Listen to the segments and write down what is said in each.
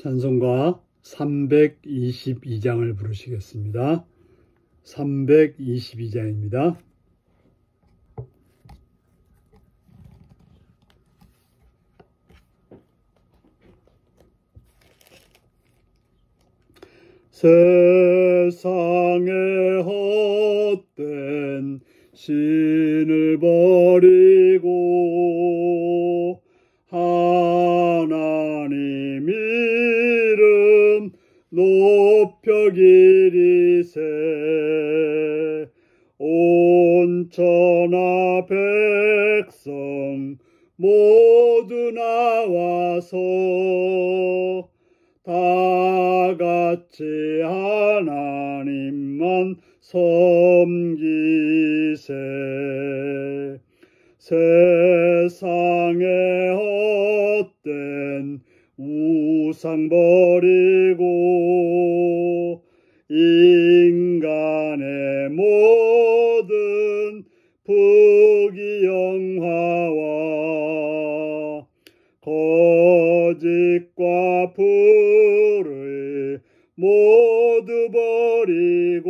찬송가 322장을 부르시겠습니다. 322장입니다. 세상의 헛된 신을 버리고 하나님 이름 높여 기리세. 온 천하 백성 모두 나와서 다 같이 하나님만 섬기세. 세상의 헛된 우상 버리고 인간의 모든 부귀영화와 거짓과 불의 모두 버리고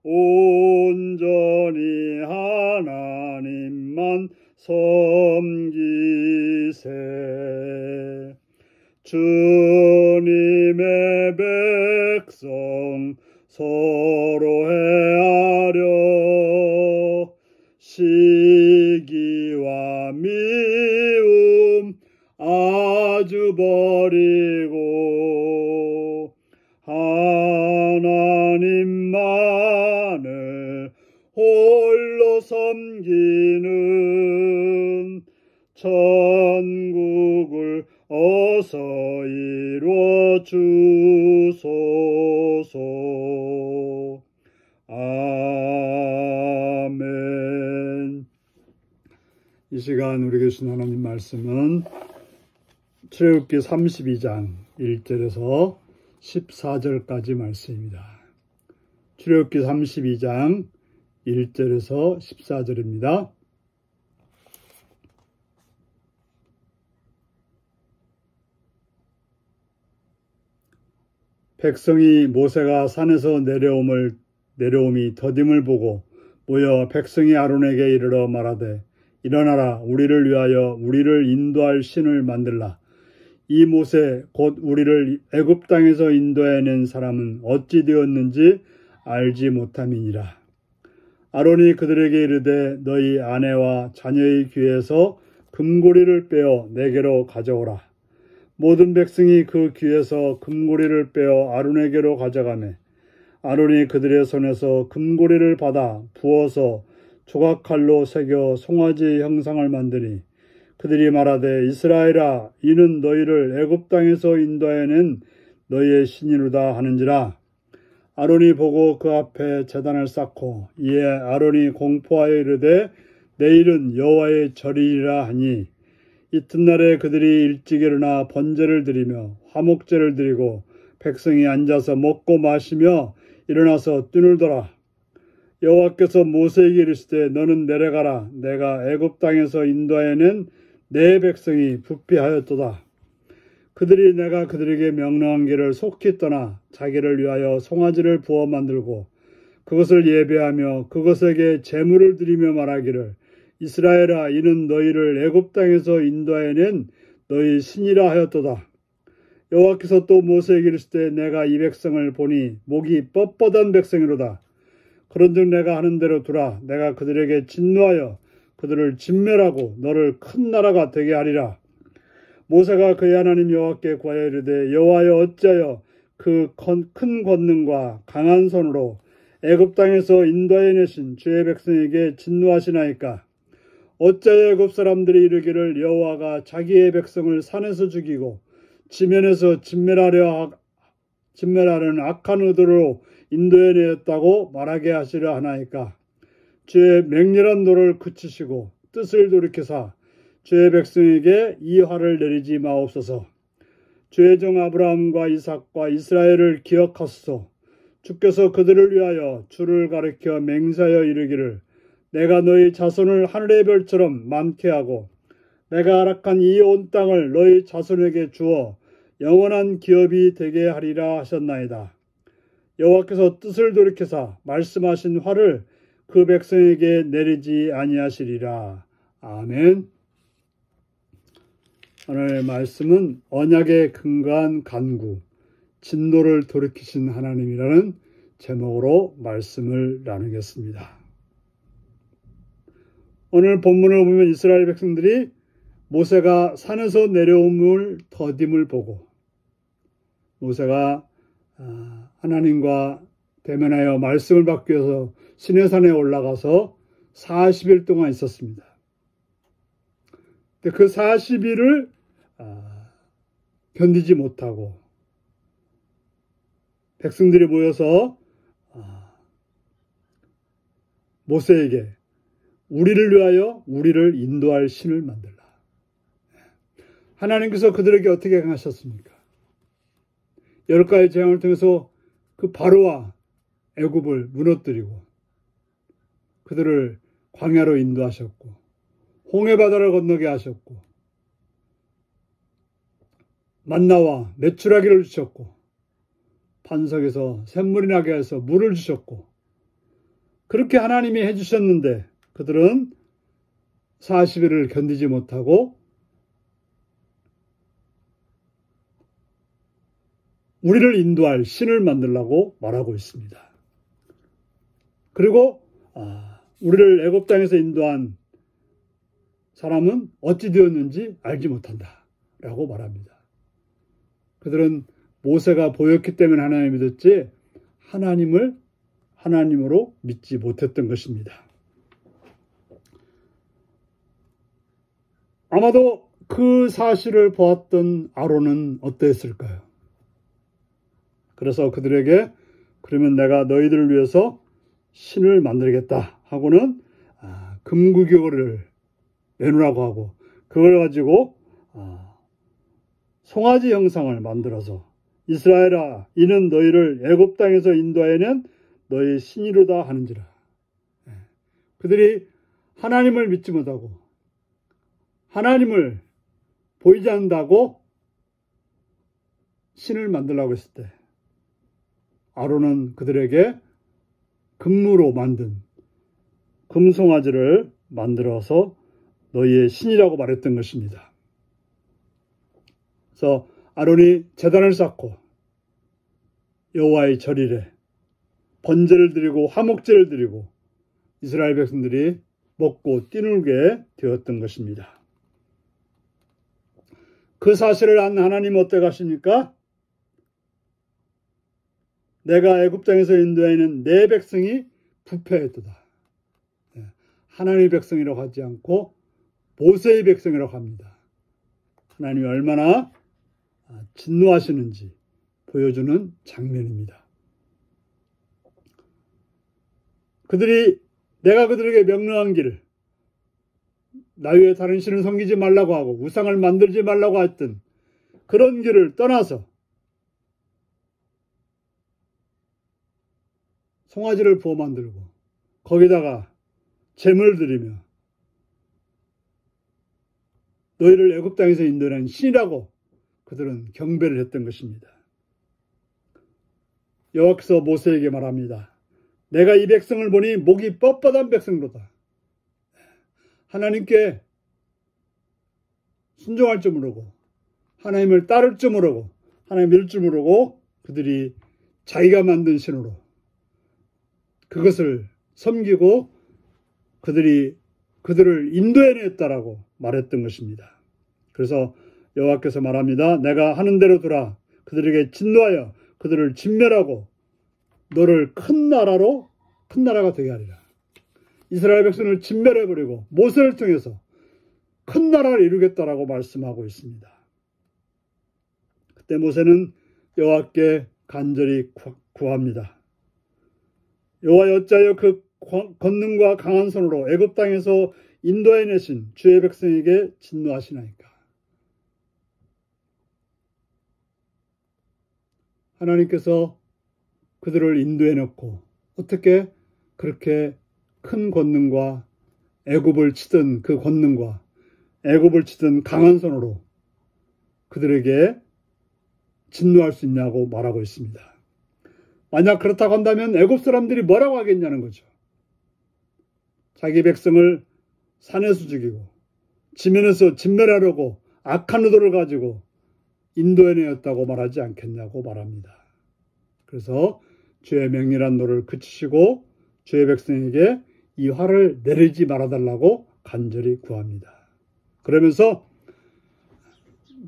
온전히 하나님만 섬기세. 주님의 백성 서로 헤아려 시기와 미움 아주 버리고 하나님만을 홀로 섬기는 천국을 어서 이루어 주소서. 아멘. 이 시간 우리에게 주신 하나님 말씀은 출애굽기 32장 1절에서 14절까지 말씀입니다. 출애굽기 32장 1절에서 14절입니다. 백성이 모세가 산에서 내려옴이 더딤을 보고 모여 백성이 아론에게 이르러 말하되 일어나라, 우리를 위하여 우리를 인도할 신을 만들라. 이 모세 곧 우리를 애굽 땅에서 인도해낸 사람은 어찌 되었는지 알지 못함이니라. 아론이 그들에게 이르되 너희 아내와 자녀의 귀에서 금고리를 빼어 내게로 가져오라. 모든 백성이 그 귀에서 금고리를 빼어 아론에게로 가져가매 아론이 그들의 손에서 금고리를 받아 부어서 조각칼로 새겨 송아지의 형상을 만드니 그들이 말하되 이스라엘아, 이는 너희를 애굽 땅에서 인도해낸 너희의 신이로다 하는지라. 아론이 보고 그 앞에 제단을 쌓고 이에 아론이 공포하여 이르되 내일은 여호와의 절이라 하니 이튿날에 그들이 일찍 일어나 번제를 드리며 화목제를 드리고 백성이 앉아서 먹고 마시며 일어나서 뛰놀더라. 여호와께서 모세에게 이르시되 너는 내려가라. 내가 애굽 땅에서 인도해낸 내 백성이 부패하였도다. 그들이 내가 그들에게 명령한 길을 속히 떠나 자기를 위하여 송아지를 부어 만들고 그것을 예배하며 그것에게 제물을 드리며 말하기를 이스라엘아, 이는 너희를 애굽 땅에서 인도해낸 너희 신이라 하였도다. 여호와께서 또 모세에게 이르시되 내가 이 백성을 보니 목이 뻣뻣한 백성이로다. 그런즉 내가 하는 대로 두라. 내가 그들에게 진노하여 그들을 진멸하고 너를 큰 나라가 되게 하리라. 모세가 그의 하나님 여호와께 구하여 이르되 여호와여, 어찌하여 그 큰 권능과 강한 손으로 애굽 땅에서 인도해내신 주의 백성에게 진노하시나이까. 어찌하여 애굽 사람들이 이르기를 여호와가 자기의 백성을 산에서 죽이고 지면에서 진멸하려는 악한 의도로 인도해내었다고 말하게 하시려 하나이까. 주의 맹렬한 노를 그치시고 뜻을 돌이키사 주의 백성에게 이 화를 내리지 마옵소서. 주의 종 아브라함과 이삭과 이스라엘을 기억하소서. 주께서 그들을 위하여 주를 가리켜 맹세하여 이르기를 내가 너희 자손을 하늘의 별처럼 많게 하고 내가 허락한 이 온 땅을 너희 자손에게 주어 영원한 기업이 되게 하리라 하셨나이다. 여호와께서 뜻을 돌이켜사 말씀하신 화를 그 백성에게 내리지 아니하시리라. 아멘. 오늘 말씀은 언약에 근거한 간구, 진노를 돌이키신 하나님이라는 제목으로 말씀을 나누겠습니다. 오늘 본문을 보면 이스라엘 백성들이 모세가 산에서 내려옴을 더딤을 보고 모세가 하나님과 대면하여 말씀을 받기 위해서 시내산에 올라가서 40일 동안 있었습니다. 근데 그 40일을 견디지 못하고 백성들이 모여서 모세에게 우리를 위하여 우리를 인도할 신을 만들라. 하나님께서 그들에게 어떻게 행하셨습니까? 여러 가지 재앙을 통해서 그 바로와 애굽을 무너뜨리고 그들을 광야로 인도하셨고 홍해 바다를 건너게 하셨고 만나와 메추라기를 주셨고 반석에서 샘물이 나게 해서 물을 주셨고 그렇게 하나님이 해주셨는데 그들은 40일을 견디지 못하고 우리를 인도할 신을 만들라고 말하고 있습니다. 그리고 우리를 애굽 땅에서 인도한 사람은 어찌 되었는지 알지 못한다 라고 말합니다. 그들은 모세가 보였기 때문에 하나님을 믿었지 하나님을 하나님으로 믿지 못했던 것입니다. 아마도 그 사실을 보았던 아론은 어떠했을까요? 그래서 그들에게 그러면 내가 너희들을 위해서 신을 만들겠다 하고는 금구교를 내놓으라고 하고 그걸 가지고 송아지 형상을 만들어서 이스라엘아 이는 너희를 애굽 땅에서 인도하여낸 너희 신이로다 하는지라. 그들이 하나님을 믿지 못하고 하나님을 보이지 않는다고 신을 만들라고 했을 때 아론은 그들에게 금무로 만든 금송아지를 만들어서 너희의 신이라고 말했던 것입니다. 그래서 아론이 제단을 쌓고 여호와의 절일에 번제를 드리고 화목제를 드리고 이스라엘 백성들이 먹고 뛰놀게 되었던 것입니다. 그 사실을 안 하나님 어떻게 하십니까? 내가 애굽 땅에서 인도하는 내 백성이 부패했도다. 하나님의 백성이라고 하지 않고 모세의 백성이라고 합니다. 하나님이 얼마나 진노하시는지 보여주는 장면입니다. 그들이 내가 그들에게 명령한 길, 나 외에 다른 신을 섬기지 말라고 하고 우상을 만들지 말라고 했던 그런 길을 떠나서 송아지를 부어 만들고 거기다가 제물을 드리며 너희를 애굽 땅에서 인도한 신이라고 그들은 경배를 했던 것입니다. 여호와께서 모세에게 말합니다. 내가 이 백성을 보니 목이 뻣뻣한 백성로다. 하나님께 순종할 줄 모르고 하나님을 따를 줄 모르고 하나님 믿을 줄 모르고 그들이 자기가 만든 신으로 그것을 섬기고 그들을 인도해냈다라고 말했던 것입니다. 그래서 여호와께서 말합니다. 내가 하는 대로 두라. 그들에게 진노하여 그들을 진멸하고 너를 큰 나라가 되게 하리라. 이스라엘 백성을 진멸해버리고 모세를 통해서 큰 나라를 이루겠다라고 말씀하고 있습니다. 그때 모세는 여호와께 간절히 구합니다. 여호와여 어찌하여 그 권능과 강한 손으로 애굽 땅에서 인도해내신 주의 백성에게 진노하시나이까. 하나님께서 그들을 인도해놓고 어떻게 그렇게 큰 권능과 애굽을 치던 그 권능과 애굽을 치던 강한 손으로 그들에게 진노할 수 있냐고 말하고 있습니다. 만약 그렇다고 한다면 애굽 사람들이 뭐라고 하겠냐는 거죠. 자기 백성을 산에서 죽이고 지면에서 진멸하려고 악한 의도를 가지고 인도해내었다고 말하지 않겠냐고 말합니다. 그래서 주의 맹렬한 노를 그치시고 주의 백성에게 이 화를 내리지 말아달라고 간절히 구합니다. 그러면서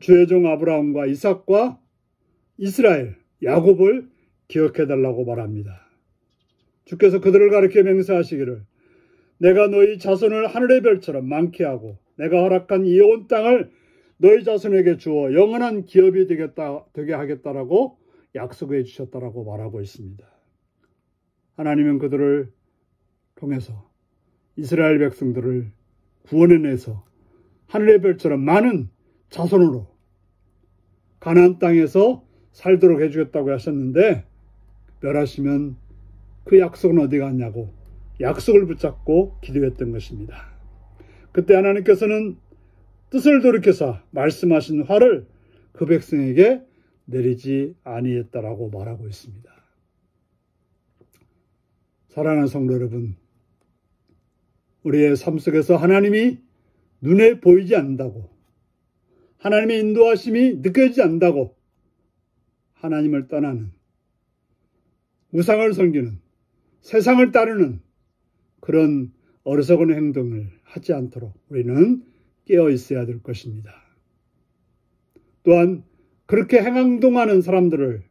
주의 종 아브라함과 이삭과 이스라엘, 야곱을 기억해달라고 말합니다. 주께서 그들을 가르쳐 맹세하시기를 내가 너희 자손을 하늘의 별처럼 많게 하고 내가 허락한 이 온 땅을 너희 자손에게 주어 영원한 기업이 되게 하겠다라고 약속해 주셨다라고 말하고 있습니다. 하나님은 그들을 통해서 이스라엘 백성들을 구원해내서 하늘의 별처럼 많은 자손으로 가나안 땅에서 살도록 해주겠다고 하셨는데 멸하시면 그 약속은 어디 갔냐고 약속을 붙잡고 기도했던 것입니다. 그때 하나님께서는 뜻을 돌이켜서 말씀하신 화를 그 백성에게 내리지 아니했다라고 말하고 있습니다. 사랑하는 성도 여러분, 우리의 삶 속에서 하나님이 눈에 보이지 않는다고, 하나님의 인도하심이 느껴지지 않는다고 하나님을 떠나는, 우상을 섬기는, 세상을 따르는 그런 어리석은 행동을 하지 않도록 우리는 깨어 있어야 될 것입니다. 또한 그렇게 행동하는 사람들을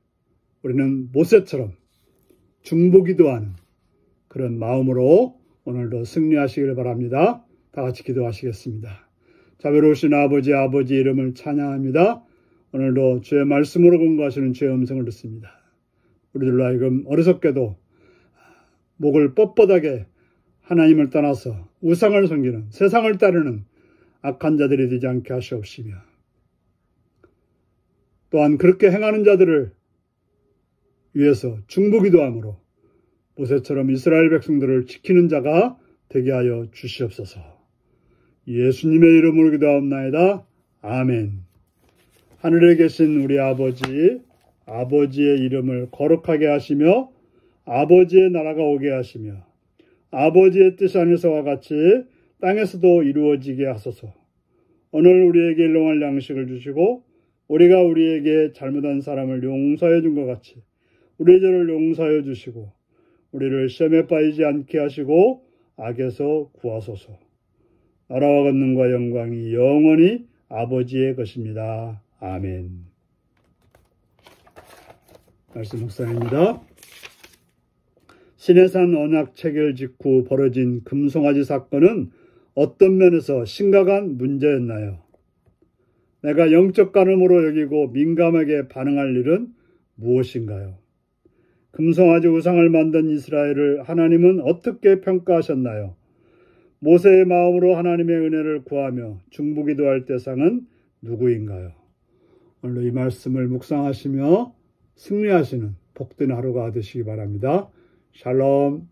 우리는 모세처럼 중보기도하는 그런 마음으로 오늘도 승리하시기를 바랍니다. 다 같이 기도하시겠습니다. 자비로우신 아버지 이름을 찬양합니다. 오늘도 주의 말씀으로 공부하시는 주의 음성을 듣습니다. 우리들로 하여금 어리석게도 목을 뻣뻣하게 하나님을 떠나서 우상을 섬기는 세상을 따르는 악한 자들이 되지 않게 하시옵시며 또한 그렇게 행하는 자들을 위해서 중보기도함으로 모세처럼 이스라엘 백성들을 지키는 자가 되게 하여 주시옵소서. 예수님의 이름으로 기도하옵나이다. 아멘. 하늘에 계신 우리 아버지의 이름을 거룩하게 하시며 아버지의 나라가 오게 하시며 아버지의 뜻이 하늘에서와 같이 땅에서도 이루어지게 하소서. 오늘 우리에게 일용할 양식을 주시고 우리가 우리에게 잘못한 사람을 용서해 준 것 같이 우리의 죄를 용서해 주시고 우리를 시험에 빠지지 않게 하시고 악에서 구하소서. 나라와 권능과 영광이 영원히 아버지의 것입니다. 아멘. 말씀 묵상입니다. 시내산 언약 체결 직후 벌어진 금송아지 사건은 어떤 면에서 심각한 문제였나요? 내가 영적 간음으로 여기고 민감하게 반응할 일은 무엇인가요? 금송아지 우상을 만든 이스라엘을 하나님은 어떻게 평가하셨나요? 모세의 마음으로 하나님의 은혜를 구하며 중보기도할 대상은 누구인가요? 오늘도 이 말씀을 묵상하시며 승리하시는 복된 하루가 되시기 바랍니다. 샬롬.